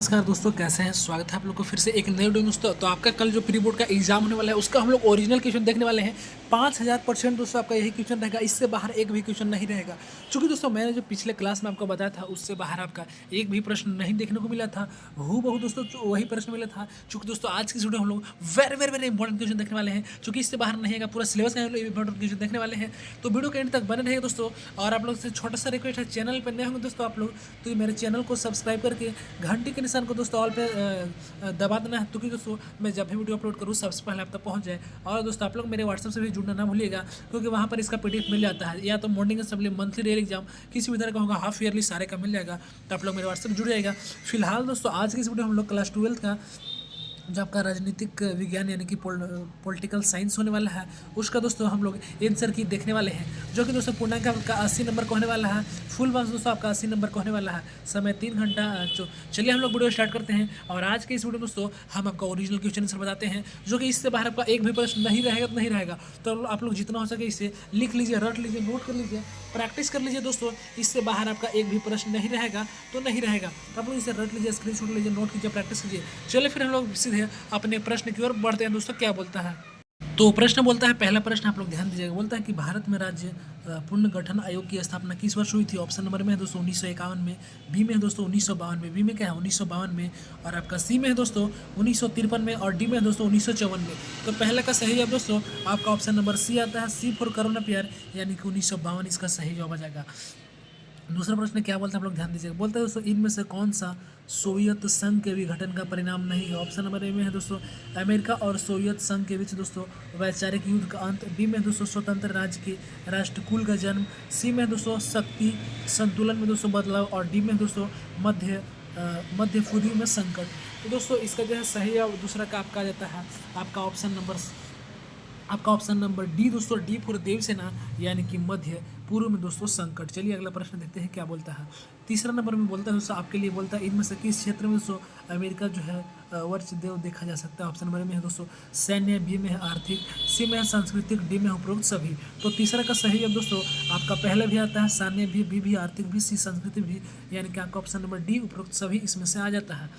नमस्कार दोस्तों, कैसे हैं। स्वागत है आप लोग को फिर से एक नए वीडियो में दोस्तों। तो आपका कल जो प्री बोर्ड का एग्जाम होने वाला है उसका हम लोग ओरिजिनल क्वेश्चन देखने वाले हैं। 5000% दोस्तों आपका यही क्वेश्चन रहेगा, इससे बाहर एक भी क्वेश्चन नहीं रहेगा। चूंकि दोस्तों मैंने जो पिछले क्लास में आपको बताया था उससे बाहर आपका एक भी प्रश्न नहीं देखने को मिला था। हूबहू दोस्तों वही प्रश्न मिला था। चूंकि दोस्तों आज की वीडियो हम लोग very very very important question देखने वाले हैं, चूंकि इससे बाहर नहीं है, पूरा सिलेबस का इंपॉर्टेंट क्वेश्चन देखने वाले हैं। तो वीडियो के एंड तक बने रहेगा दोस्तों। और आप लोग से छोटा सा रिक्वेस्ट है, चैनल पर नए होंगे दोस्तों आप लोग तो मेरे चैनल को सब्सक्राइब करके घंटी के निशान को दोस्तों ऑल पे दबा देना है, क्योंकि दोस्तों मैं जब भी वीडियो अपलोड करूँ सबसे पहले आप तक पहुँच जाए। और दोस्तों आप लोग मेरे व्हाट्सएप से भी जुड़ना ना भूलिएगा, क्योंकि वहाँ पर इसका पीडीएफ मिल जाता है। या तो morning assembly, monthly real exam, किसी भी तरह का होगा, हाफ ईयरली सारे का मिल जाएगा। तो आप लोग मेरे व्हाट्सएप जुड़ जाएगा। फिलहाल दोस्तों आज की इस वीडियो हम लोग क्लास 12 का जो आपका राजनीतिक विज्ञान यानी कि पॉलिटिकल साइंस होने वाला है उसका दोस्तों हम लोग आंसर की देखने वाले हैं, जो कि दोस्तों पूर्णांक आपका 80 नंबर का होने वाला है। फुल मार्क्स दोस्तों आपका 80 नंबर का होने वाला है। समय 3 घंटा। चलिए हम लोग वीडियो स्टार्ट करते हैं। और आज के इस वीडियो में दोस्तों हम आपका ओरिजिनल क्वेश्चन आंसर बताते हैं, जो कि इससे बाहर आपका एक भी प्रश्न नहीं रहेगा तो नहीं रहेगा। तो आप लोग जितना हो सके इसे लिख लीजिए, रट लीजिए, नोट कर लीजिए, प्रैक्टिस कर लीजिए दोस्तों। इससे बाहर आपका एक भी प्रश्न नहीं रहेगा तो नहीं रहेगा। तो आप लोग इसे रट लीजिए, स्क्रीनशॉट लीजिए, नोट कीजिए, प्रैक्टिस कीजिए। चलिए फिर हम लोग सीधे अपने प्रश्न की ओर बढ़ते हैं दोस्तों। क्या बोलता है, तो प्रश्न बोलता है, पहला प्रश्न आप लोग ध्यान दीजिएगा। बोलता है कि भारत में राज्य पुनर्गठन आयोग की स्थापना किस वर्ष हुई थी। ऑप्शन नंबर में है दोस्तों 1951 में, बी में है दोस्तों 1952 में, बी में क्या है 1952 में, और आपका सी में है दोस्तों 1953 में, और डी में है दोस्तों 1954 में। तो पहले का सही जवाब दोस्तों आपका ऑप्शन नंबर सी आता है, सी फॉर करुणा प्यार, यानी कि 1952 इसका सही जवाब आ जाएगा। दूसरा प्रश्न क्या बोलता है आप लोग ध्यान दीजिएगा। बोलता है दोस्तों इनमें से कौन सा सोवियत संघ के विघटन का परिणाम नहीं है। ऑप्शन नंबर ए में है दोस्तों अमेरिका और सोवियत संघ के बीच दोस्तों वैचारिक युद्ध का अंत, बी में दोस्तों स्वतंत्र राज्य के राष्ट्रकुल का जन्म, सी में दोस्तों शक्ति संतुलन में दोस्तों बदलाव, और डी में दोस्तों मध्यफुदी में संकट। तो दोस्तों इसका जो है सही जवाब दूसरा का आपका आ जाता है आपका ऑप्शन नंबर डी दोस्तों, डी फॉर देवसेना, यानी कि मध्य पूर्व में दोस्तों संकट। चलिए अगला प्रश्न देखते हैं क्या बोलता है। तीसरा नंबर में बोलता है दोस्तों आपके लिए, बोलता है इनमें से किस क्षेत्र में दोस्तों अमेरिका जो है वर्चदेव देखा जा सकता है। ऑप्शन नंबर में है दोस्तों सैन्य, बी में है आर्थिक, सी में है सांस्कृतिक, डी में है उपरोक्त सभी। तो तीसरा का सही जवाब दोस्तों आपका पहले भी आता है, सैन्य भी, बी भी, आर्थिक भी, सी सांस्कृतिक भी, यानी कि आपका ऑप्शन नंबर डी उपरोक्त सभी इसमें से आ जाता है।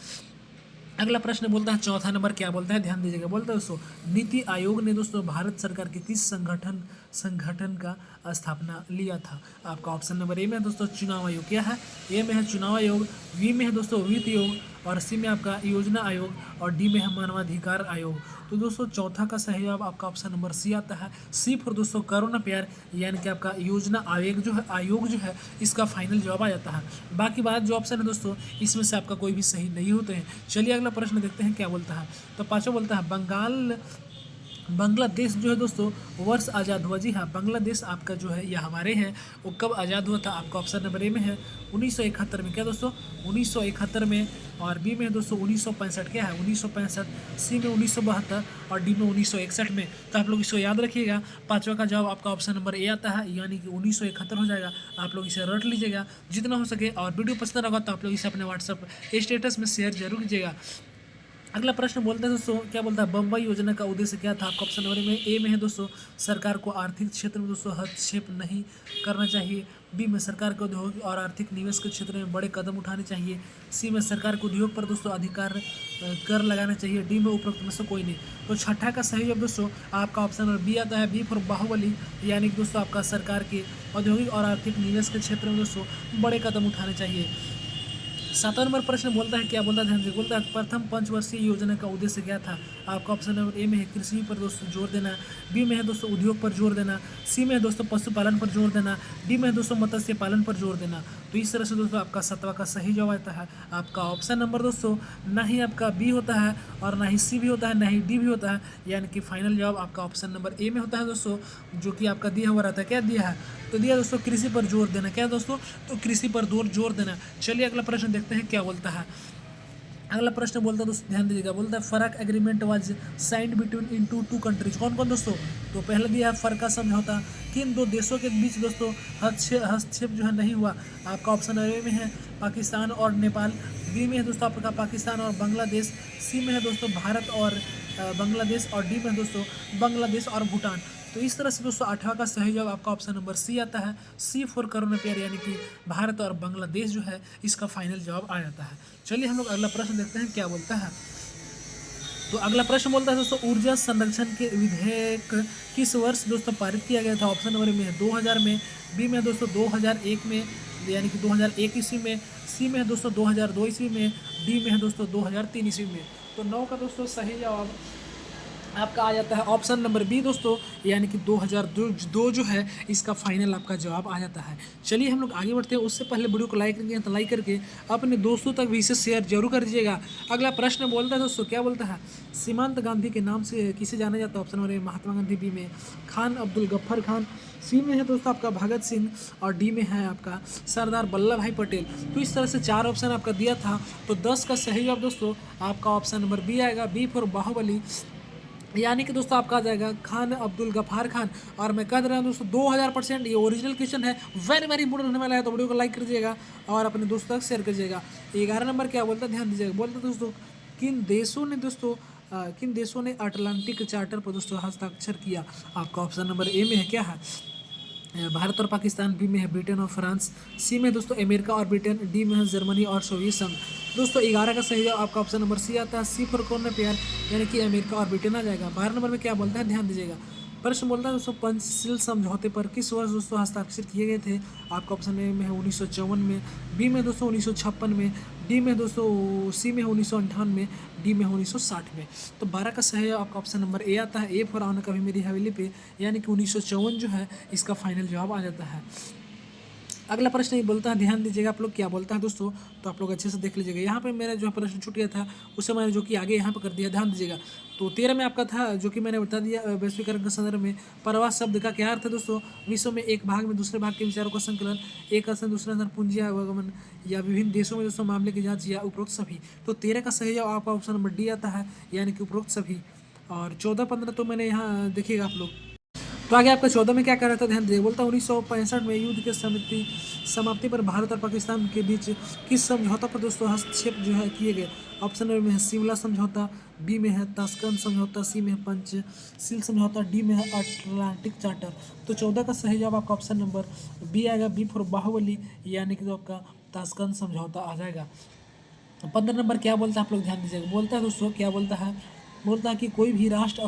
अगला प्रश्न बोलता है चौथा नंबर क्या बोलता है, ध्यान दीजिएगा। बोलता है दोस्तों नीति आयोग ने दोस्तों भारत सरकार के किस संगठन का स्थापना लिया था। आपका ऑप्शन नंबर ए में है दोस्तों चुनाव आयोग, क्या है ए में है चुनाव आयोग, बी में है दोस्तों वित्त आयोग, और सी में आपका योजना आयोग, और डी में है मानवाधिकार आयोग। तो दोस्तों चौथा का सही जवाब आपका ऑप्शन नंबर सी आता है, सी फॉर दोस्तों करुणा प्यार, यानी कि आपका योजना आयोग जो है इसका फाइनल जवाब आ जाता है। बाकी बात जो ऑप्शन है दोस्तों इसमें से आपका कोई भी सही नहीं होते हैं। चलिए अगला प्रश्न देखते हैं क्या बोलता है। तो पांचवा बोलता है बांग्लादेश जो है दोस्तों वर्ष आज़ाद हुआ। जी हाँ, बांग्लादेश आपका जो है यह हमारे हैं, वो कब आज़ाद हुआ था। आपका ऑप्शन नंबर ए में है 1971 में, क्या दोस्तों 1971 में, और बी में है दोस्तों 1965, क्या है 1965, सी में 1972, और डी में 1961 में। तो आप लोग इसको याद रखिएगा। पाँचवा का जवाब आपका ऑप्शन नंबर ए आता है, यानी कि 1971 हो जाएगा। आप लोग इसे रट लीजिएगा जितना हो सके, और वीडियो पसंद होगा तो आप लोग इसे अपने व्हाट्सएप स्टेटस में शेयर जरूर कीजिएगा। अगला प्रश्न बोलते हैं दोस्तों, क्या बोलता है बम्बई योजना का उद्देश्य क्या था। आपका ऑप्शन नंबर में ए में है दोस्तों सरकार को आर्थिक क्षेत्र में दोस्तों हस्तक्षेप नहीं करना चाहिए, बी में सरकार के उद्योग और आर्थिक निवेश के क्षेत्र में बड़े कदम उठाने चाहिए, सी में सरकार को उद्योग पर दोस्तों अधिकार कर लगाना चाहिए, डी में उपरोक्त में से कोई नहीं। तो छठा का सही जवाब दोस्तों आपका ऑप्शन नंबर बी आता है, बी फॉर बाहुबली, यानी कि दोस्तों आपका सरकार के औद्योगिक और आर्थिक निवेश के क्षेत्र में दोस्तों बड़े कदम उठाने चाहिए। सातवां नंबर प्रश्न बोलता है, क्या बोलता है ध्यान से। बोलता है प्रथम पंचवर्षीय योजना का उद्देश्य क्या था। आपका ऑप्शन नंबर ए में है कृषि पर दोस्तों जोर देना, बी में है दोस्तों उद्योग पर जोर देना, सी में है दोस्तों पशुपालन पर जोर देना, डी में है दोस्तों मत्स्य पालन पर जोर देना। तो इस तरह से दोस्तों आपका सातवां का सही जवाब आता है। आपका ऑप्शन नंबर दोस्तों ना ही आपका बी होता है, और ना ही सी भी होता है, ना ही डी भी होता है, यानी कि फाइनल जवाब आपका ऑप्शन नंबर ए में होता है दोस्तों, जो कि आपका दिया हुआ रहता है। क्या दिया है, तो दिया दोस्तों कृषि पर जोर देना, क्या दोस्तों तो कृषि पर जोर देना। चलिए अगला प्रश्न देखते हैं क्या बोलता है। अगला प्रश्न बोलता है दोस्तों ध्यान दीजिएगा। बोलता है Farakka agreement was signed between into two countries. कौन कौन दोस्तों, तो पहले दिया है फरका समझौता, किन दो देशों के बीच दोस्तों हस्तक्षेप जो है नहीं हुआ। आपका ऑप्शन ए में है पाकिस्तान और नेपाल, बी में है दोस्तों आपका पाकिस्तान और बांग्लादेश, सी में है दोस्तों भारत और बांग्लादेश, और डी में है दोस्तों बांग्लादेश और भूटान। तो इस तरह से दोस्तों 8वां का सही जवाब आपका ऑप्शन नंबर सी आता है। C4 करोड़ पेयर यानी कि भारत और बांग्लादेश जो है इसका फाइनल जवाब आ जाता है। चलिए हम लोग अगला प्रश्न देखते हैं क्या बोलता है। तो अगला प्रश्न बोलता है दोस्तों, ऊर्जा संरक्षण के विधेयक किस वर्ष दोस्तों पारित किया गया था? ऑप्शन नंबर में है 2000 में, बी में दोस्तों 2001 में यानी कि 2001 ईस्वी में, सी में है दोस्तों 2002 ईस्वी में, डी में है दोस्तों 2003 ईस्वी में। तो 9 का दोस्तों सही जवाब आपका आ जाता है ऑप्शन नंबर बी दोस्तों, यानी कि 2002 जो है इसका फाइनल आपका जवाब आ जाता है। चलिए हम लोग आगे बढ़ते हैं, उससे पहले वीडियो को लाइक करिए, तो लाइक करके अपने दोस्तों तक भी इसे शेयर जरूर कर दीजिएगा। अगला प्रश्न बोलता है दोस्तों, क्या बोलता है? सीमांत गांधी के नाम से किसे जाना जाता है? Option number A Mahatma Gandhi, B में खान अब्दुल गफ्फार खान, सी में है दोस्तों आपका भगत सिंह और डी में है आपका सरदार वल्लभ भाई पटेल। तो इस तरह से 4 ऑप्शन आपका दिया था। तो 10 का सही जवाब दोस्तों आपका ऑप्शन नंबर बी आएगा, बी फॉर बाहुबली, यानी कि दोस्तों आपका आ जाएगा खान अब्दुल गफ्फार खान। और मैं कह रहा हूँ दोस्तों 2000% ये ओरिजिनल क्वेश्चन है, वेरी वेरी इंपोर्टेंट होने वाला है। तो वीडियो को लाइक कर दीजिएगा और अपने दोस्तों तक शेयर कर दीजिएगा। 11 नंबर क्या बोलता है ध्यान दीजिएगा, बोलता है दोस्तों किन देशों ने अटलांटिक चार्टर पर दोस्तों हस्ताक्षर किया? आपका ऑप्शन नंबर ए में है क्या है? भारत और पाकिस्तान, बी में है ब्रिटेन और फ्रांस, सी में दोस्तों अमेरिका और ब्रिटेन, डी में है जर्मनी और सोवियत संघ। दोस्तों 11 का सही जवाब आपका ऑप्शन नंबर सी आता है, सी फॉर कौन प्यार, यानी कि अमेरिका और ब्रिटेन आ जाएगा। 12 नंबर में क्या बोलता है ध्यान दीजिएगा, प्रश्न बोलता है दोस्तों पंचशील समझौते पर किस वर्ष दोस्तों हस्ताक्षर किए गए थे? आपका ऑप्शन ए में है 1954 में, बी में दोस्तों 1956 में, डी में दोस्तों सी में 1958 में, डी में 1960 में। तो 12 का सही आपका ऑप्शन नंबर ए आता है, ए फॉर आना कभी मेरी हवेली पे, यानी कि 1954 जो है इसका फाइनल जवाब आ जाता है। अगला प्रश्न ये बोलता है, ध्यान दीजिएगा आप लोग क्या बोलता है दोस्तों, तो आप लोग अच्छे से देख लीजिएगा। यहाँ पे मेरा जो प्रश्न छूट गया था उसे मैंने जो कि आगे यहाँ पे कर दिया, ध्यान दीजिएगा। तो 13 में आपका था जो कि मैंने बता दिया, वैश्वीकरण के संदर्भ में प्रवास शब्द का क्या अर्थ है दोस्तों? विश्व में एक भाग में दूसरे भाग के विचारों का संकलन, एक स्थान दूसरे स्थान पूंजी आवागमन, या विभिन्न देशों में दोस्तों मामले की जाँच, या उपरोक्त सभी। तो 13 का सही जवाब आपका ऑप्शन नंबर डी आता है, यानी कि उपरोक्त सभी। और 14-15 तो मैंने यहाँ देखिएगा आप लोग। तो आगे आपका 14 में क्या कर रहा था ध्यान दीजिए, बोलता 1965 में युद्ध के समाप्ति पर भारत और पाकिस्तान के बीच किस समझौता पर दोस्तों हस्तक्षेप जो है किए गए? ऑप्शन में है सिमला समझौता, बी में है ताशकंद समझौता, सी में है पंचशील समझौता, डी में है अटलांटिक चार्टर। तो 14 का सही जवाब आपका ऑप्शन नंबर बी आएगा, बी फॉर बाहुबली, यानी कि जो आपका ताशकंद समझौता आ जाएगा। 15 नंबर क्या बोलता है आप लोग ध्यान दीजिएगा, बोलता है दोस्तों क्या बोलता है, बोलता है कि कोई भी राष्ट्र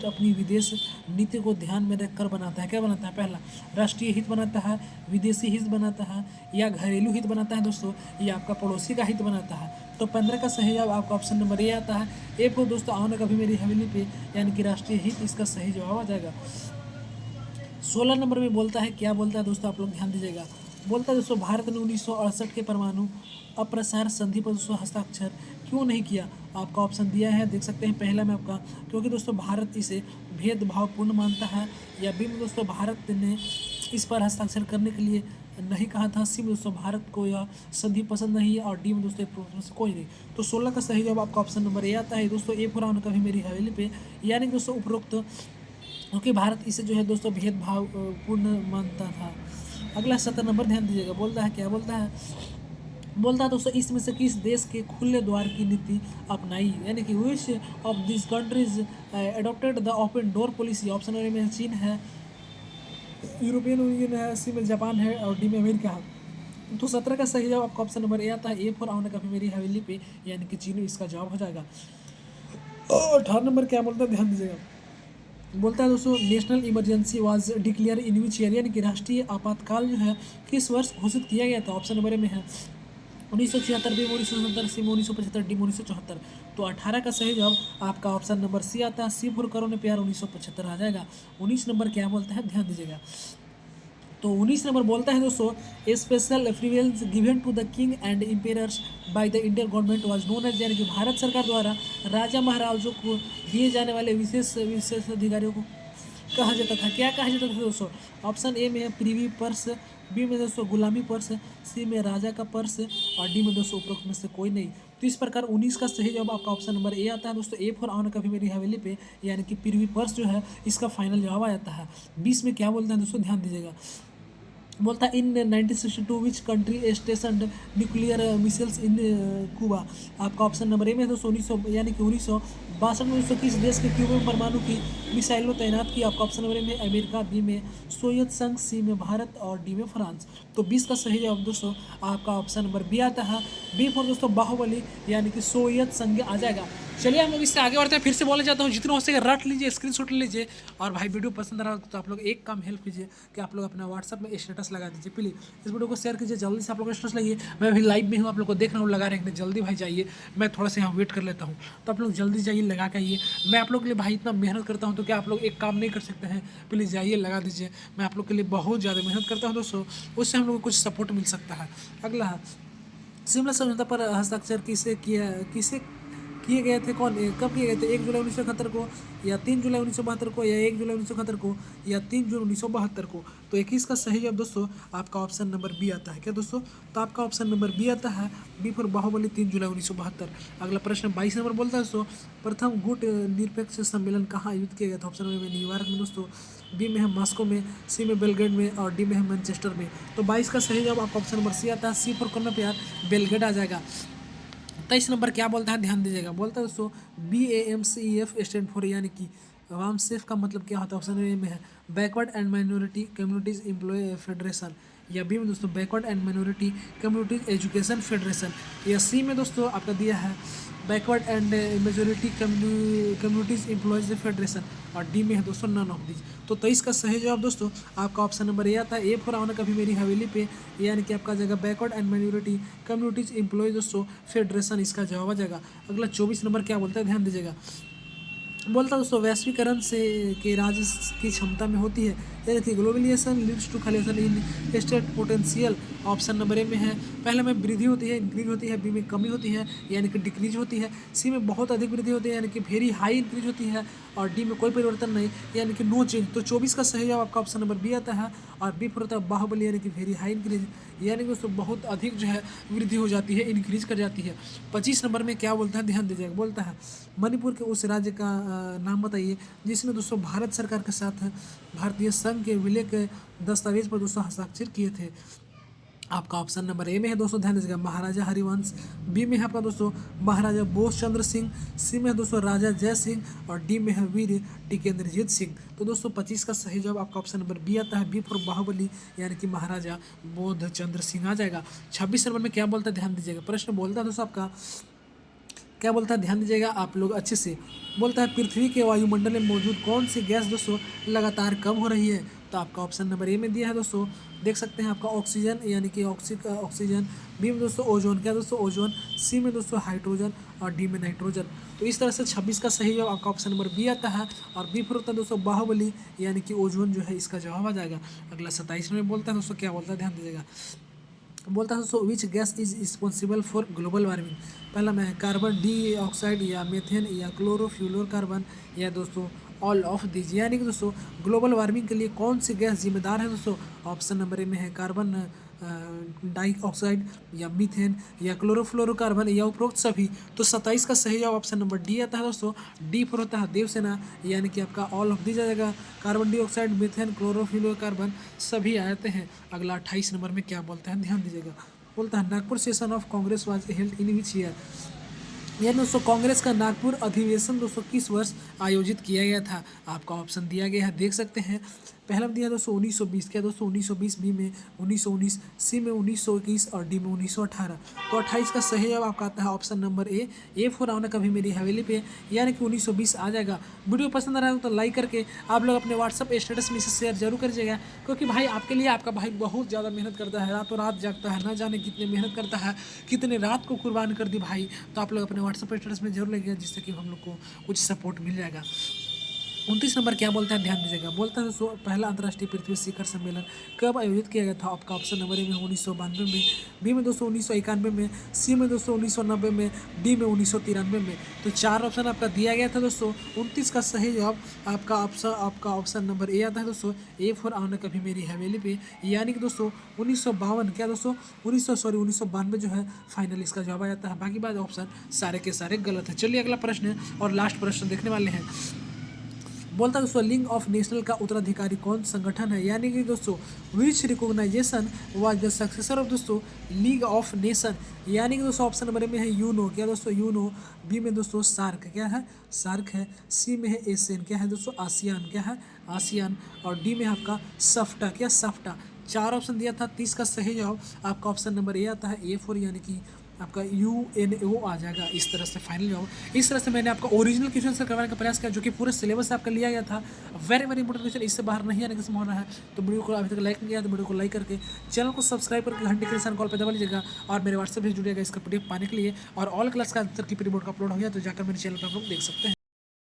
अपनी विदेश नीति को ध्यान में रखकर बनाता है। क्या बनाता है? पहला राष्ट्रीय हित बनाता है, विदेशी हित बनाता है, या घरेलू हित बनाता है दोस्तों, या आपका पड़ोसी का हित बनाता है। तो 15 का सही जवाब आपका ऑप्शन नंबर ए आता है, ए को दोस्तों आओ ना कभी मेरी हवेली पे, यानी कि राष्ट्रीय हित इसका सही जवाब आ जाएगा। 16 नंबर में बोलता है क्या बोलता है दोस्तों आप लोग ध्यान दीजिएगा, बोलता है दोस्तों भारत ने 1968 के परमाणु अप्रसार संधि पर दोस्तों हस्ताक्षर क्यों नहीं किया? आपका ऑप्शन दिया है देख सकते हैं पहला में आपका, क्योंकि दोस्तों भारत इसे भेदभावपूर्ण मानता है, या बी में दोस्तों भारत ने इस पर हस्ताक्षर करने के लिए नहीं कहा था, सी में दोस्तों भारत को यह संधि पसंद नहीं है, और डी में दोस्तों कोई नहीं। तो 16 का सही जवाब आपका ऑप्शन नंबर ए आता है दोस्तों, ए फॉर कभी मेरी हवेली पे, यानी दोस्तों उपरोक्त, क्योंकि भारत इसे जो है दोस्तों भेदभाव पूर्ण मानता था। अगला 17 नंबर ध्यान दीजिएगा, बोलता है क्या बोलता है, बोलता है दोस्तों इसमें से किस देश के खुले द्वार की नीति अपनाई, यानी कि which of this countries adopted the open door policy? Option A में चीन है, यूरोपियन यूनियन है, सी में जापान है, और डी में अमेरिका है। तो 17 का सही जवाब आपका ऑप्शन नंबर ए आता है, ए फॉर आना कभी मेरी हवेली पे, यानी कि चीन इसका जवाब हो जाएगा। 18 नंबर क्या बोलता है ध्यान दीजिएगा, बोलता है दोस्तों national emergency was declare in which year, यानी कि राष्ट्रीय आपातकाल जो है किस वर्ष घोषित किया गया था? ऑप्शन नंबर में है 1976, बी 1970, सी में 1975, डी में 1974। तो 18 का सही जवाब आपका ऑप्शन नंबर सी आता है, सी फॉर करो ने प्यार 1975 आ जाएगा। 19 नंबर क्या बोलता है ध्यान दीजिएगा, तो 19 नंबर बोलता है दोस्तों special privilege given to the king and impairs by the Indian government was known as, यानी कि भारत सरकार द्वारा राजा महाराजों को दिए जाने वाले विशेष अधिकारियों को कहा जाता था। क्या कहा जाता था दोस्तों? ऑप्शन ए में है प्रीवी पर्स, बी में दोस्तों गुलामी पर्स, सी में राजा का पर्स, और डी में दोस्तों उपरोक्त में से कोई नहीं। तो इस प्रकार 19 का सही जवाब आपका ऑप्शन नंबर ए आता है दोस्तों, ए फॉर आना कभी मेरी हवेली पे, यानी कि प्रीवी पर्स जो है इसका फाइनल जवाब आ जाता है। 20 में क्या बोलते हैं दोस्तों ध्यान दीजिएगा, बोलता है इन 1962 which country station nuclear missiles in Cuba. आपका ऑप्शन नंबर ए में दोस्तों 1900 यानी कि 1962 में दोस्तों किस देश के क्यूबा में परमाणु की मिसाइलों तैनात की। आपका ऑप्शन नंबर ए में अमेरिका, बी में सोवियत संघ, सी में भारत और डी में फ्रांस। तो 20 का सही जवाब दोस्तों आपका ऑप्शन नंबर बी आता है। बी फॉर दोस्तों बाहुबली यानी कि सोवियत संघ आ जाएगा। चलिए हम लोग इससे आगे बढ़ते हैं। फिर से बोले जाता हूँ, जितना हो सके रट लीजिए, स्क्रीनशॉट ले लीजिए। और भाई वीडियो पसंद आ रहा हो तो आप लोग एक काम हेल्प कीजिए कि आप लोग अपना व्हाट्सअप में स्टेटस लगा दीजिए प्लीज़। इस वीडियो को शेयर कीजिए, जल्दी से आप लोग स्टेटस लगाइए। मैं अभी लाइव में हूँ, आप लोग को देख रहा हूँ लगा रहे हैं, जल्दी भाई जाइए। मैं थोड़ा सा यहाँ वेट कर लेता हूँ, तो आप लोग जल्दी जाइए लगा के आइए। मैं आप लोग के लिए भाई इतना मेहनत करता हूँ, तो क्या आप लोग एक काम नहीं कर सकते हैं? प्लीज़ जाइए लगा दीजिए। मैं आप लोग के लिए बहुत ज़्यादा मेहनत करता हूँ दोस्तों, उससे हम लोग को कुछ सपोर्ट मिल सकता है। अगला है, शिमला समझौता पर हस्ताक्षर किसे किए गए थे? कब किए गए थे? 1 जुलाई 1971 को, या 3 जुलाई 1972 को, या 1 जुलाई 1971 को, या 3 जून 1972 को। तो 21 का सही जवाब दोस्तों आपका ऑप्शन नंबर बी आता है। क्या दोस्तों? तो आपका ऑप्शन नंबर बी आता है, बी फॉर बाहुबली 3 जुलाई 1972। अगला प्रश्न 22 नंबर बोलता है दोस्तों, प्रथम गुट निरपेक्ष सम्मेलन कहाँ आयोजित किया गया था? ऑप्शन नंबर में न्यूयॉर्क में दोस्तों, बी में है मॉस्को में, सी में बेलग्रेड में, और डी में है मैनचेस्टर में। तो 22 का सही जवाब आपका ऑप्शन नंबर सी आता है। सी फॉर करना प्यार बेलग्रेड आ जाएगा। 23 नंबर क्या बोलता है ध्यान दीजिएगा। बोलता है दोस्तों BAMCEF स्टैंड फॉर यानी कि वामसेफ का मतलब क्या होता है? ऑप्शन ए में है backward and minority communities employ federation, या बी में दोस्तों backward and minority communities education federation, या सी में दोस्तों आपका दिया है backward and majority communities employees federation, और डी में है दोस्तों नन ऑफ दीज। तो 23 का सही जवाब दोस्तों आपका ऑप्शन नंबर ए आता है। ए फॉर आना कभी मेरी हवेली पे, यानी कि आपका जगह backward and minority communities employees दोस्तों फेडरेशन इसका जवाब आ जाएगा। अगला 24 नंबर क्या बोलता है ध्यान दीजिएगा। बोलता दोस्तों वैश्वीकरण से के राज्य की क्षमता में होती है, यानी कि ग्लोबलाइजेशन लीड्स टू खालिदान in state potential. Option number A में है पहले में वृद्धि होती है इंक्रीज होती है, बी में कमी होती है यानी कि डिक्रीज होती है, सी में बहुत अधिक वृद्धि होती है यानी कि वेरी हाई इंक्रीज होती है, और डी में कोई परिवर्तन नहीं यानी कि नो चेंज। तो 24 का सही जवाब आपका ऑप्शन नंबर बी आता है। और बी पर होता है बाहुबली यानी कि वेरी हाई इंक्रीज, यानी कि दोस्तों बहुत अधिक जो है वृद्धि हो जाती है, इंक्रीज कर जाती है। 25 नंबर में क्या बोलता है ध्यान दीजिएगा। बोलता है मणिपुर के उस राज्य का नाम बताइए जिसने दोस्तों भारत सरकार के साथ भारतीय संघ के विलय के दस्तावेज पर दोस्तों हस्ताक्षर किए थे। आपका ऑप्शन नंबर ए में है दोस्तों ध्यान दीजिएगा महाराजा हरिवंश, बी में है आपका दोस्तों महाराजा बोस चंद्र सिंह, सी में है दोस्तों राजा जय सिंह, और डी में है वीर टिकेंद्रजीत सिंह। तो दोस्तों 25 का सही जवाब आपका ऑप्शन नंबर बी आता है, बी फॉर बाहुबली यानी कि महाराजा बोध चंद्र सिंह आ जाएगा। 26 नंबर में क्या बोलता है ध्यान दीजिएगा। प्रश्न बोलता है दोस्तों आपका क्या बोलता है ध्यान दीजिएगा आप लोग अच्छे से। बोलता है पृथ्वी के वायुमंडल में मौजूद कौन सी गैस दोस्तों लगातार कम हो रही है? तो आपका ऑप्शन नंबर ए में दिया है दोस्तों, देख सकते हैं आपका ऑक्सीजन यानी कि ऑक्सीजन, बी में दोस्तों ओजोन, क्या दोस्तों ओजोन, सी में दोस्तों हाइड्रोजन, और डी में नाइट्रोजन। तो इस तरह से 26 का सही जवाब आपका ऑप्शन नंबर बी आता है, और बी पर होता है दोस्तों बाहुबली यानी कि ओजोन जो है इसका जवाब आ जाएगा। अगला 27 में बोलता है दोस्तों क्या बोलता है ध्यान दीजिएगा। बोलता है दोस्तों which gas is responsible for global warming? पहला में कार्बन डाइऑक्साइड, या मीथेन, या क्लोरोफ्लोरोकार्बन, या दोस्तों ऑल ऑफ दीज। यानी कि दोस्तों ग्लोबल वार्मिंग के लिए कौन सी गैस जिम्मेदार है दोस्तों? ऑप्शन नंबर ए में है कार्बन डाइऑक्साइड, या मीथेन, या क्लोरोफ्लोरोकार्बन, या उपरोक्त सभी। तो 27 का सही जवाब ऑप्शन नंबर डी आता है दोस्तों। डी पर होता है देवसेना यानी कि आपका ऑल ऑफ दी जाएगा, कार्बन डाइऑक्साइड, मीथेन, क्लोरोफ्लोरोकार्बन सभी आते हैं। अगला 28 नंबर में क्या बोलता है ध्यान दीजिएगा। बोलता है Nagpur session of Congress was held in which year? यानी दोस्तों कांग्रेस का नागपुर अधिवेशन दोस्तों किस वर्ष आयोजित किया गया था? आपका ऑप्शन दिया गया है देख सकते हैं। पहला में दिया दोस्तों 1920, क्या दोस्तों 1920, बी में 1919, सी में 1921, और डी में 1918। तो 28 का सही जवाब आपका आता है ऑप्शन नंबर ए फॉर आना कभी मेरी हवेली पे, यानी कि 1920 आ जाएगा। वीडियो पसंद आ रहा है तो लाइक करके आप लोग अपने व्हाट्सअप स्टेटस में इसे शेयर जरूर करिएगा, क्योंकि भाई आपके लिए आपका भाई बहुत ज़्यादा मेहनत करता है, रातों रात जागता है, ना जाने कितने मेहनत करता है, कितने रात को कुर्बान कर दी भाई। तो आप लोग अपने व्हाट्सअप स्टेटस में जरूर लगेगा, जिससे कि हम लोग को कुछ सपोर्ट मिल जाएगा। 29 नंबर क्या बोलता है ध्यान दीजिएगा। बोलता है दोस्तों पहला अंतर्राष्ट्रीय पृथ्वी शिखर सम्मेलन कब आयोजित किया गया था? आपका ऑप्शन नंबर ए में 1992 में, बी में दोस्तों 1991 में, सी में दोस्तों 1990 में, डी में 1993 में। तो 4 ऑप्शन आपका दिया गया था दोस्तों। 29 का सही जवाब आपका ऑप्शन नंबर ए आता है दोस्तों, ए फॉर आना कभी मेरी हवेली पे, यानी कि दोस्तों 1952, क्या दोस्तों 1992 जो है फाइनल इसका जवाब आ जाता है। बाकी बात ऑप्शन सारे के सारे गलत है। चलिए अगला प्रश्न और लास्ट प्रश्न देखने वाले हैं। बोलता है दोस्तों लिंग ऑफ नेशनल का उत्तराधिकारी कौन संगठन है, यानी कि दोस्तों which organisation was the successor of दोस्तों लीग ऑफ नेशन, यानी कि दोस्तों ऑप्शन नंबर में है यूनो, क्या दोस्तों यूनो, बी में दोस्तों सार्क, क्या है सार्क है, सी में है एशियन, क्या है दोस्तों आसियान, क्या है आसियान, और डी में है आपका सफ्टा, क्या सफ्टा। 4 ऑप्शन दिया था, 30 का सही जवाब आपका ऑप्शन नंबर ए आता है, A4, यानी कि आपका UNO आ जाएगा। इस तरह से फाइनल जवाब, इस तरह से मैंने आपका ओरिजिनल क्वेश्चन से करवाने का प्रयास किया, जो कि पूरे सिलेबस से आपका लिया गया था। वेरी वेरी इंपॉर्टेंट क्वेश्चन, इससे बाहर नहीं आने की संभावना है। तो वीडियो को अभी तक लाइक नहीं किया तो वीडियो को लाइक करके चैनल को सब्सक्राइब करके घंटे के निशान कॉल पर दबा लीजिएगा, और मेरे व्हाट्सएप से जुड़िएगा इसका PDF पाने के लिए। और ऑल क्लास का आंसर की प्री बोर्ड का अपलोड हो गया, तो जाकर मेरे चैनल पर आप लोग देख सकते हैं।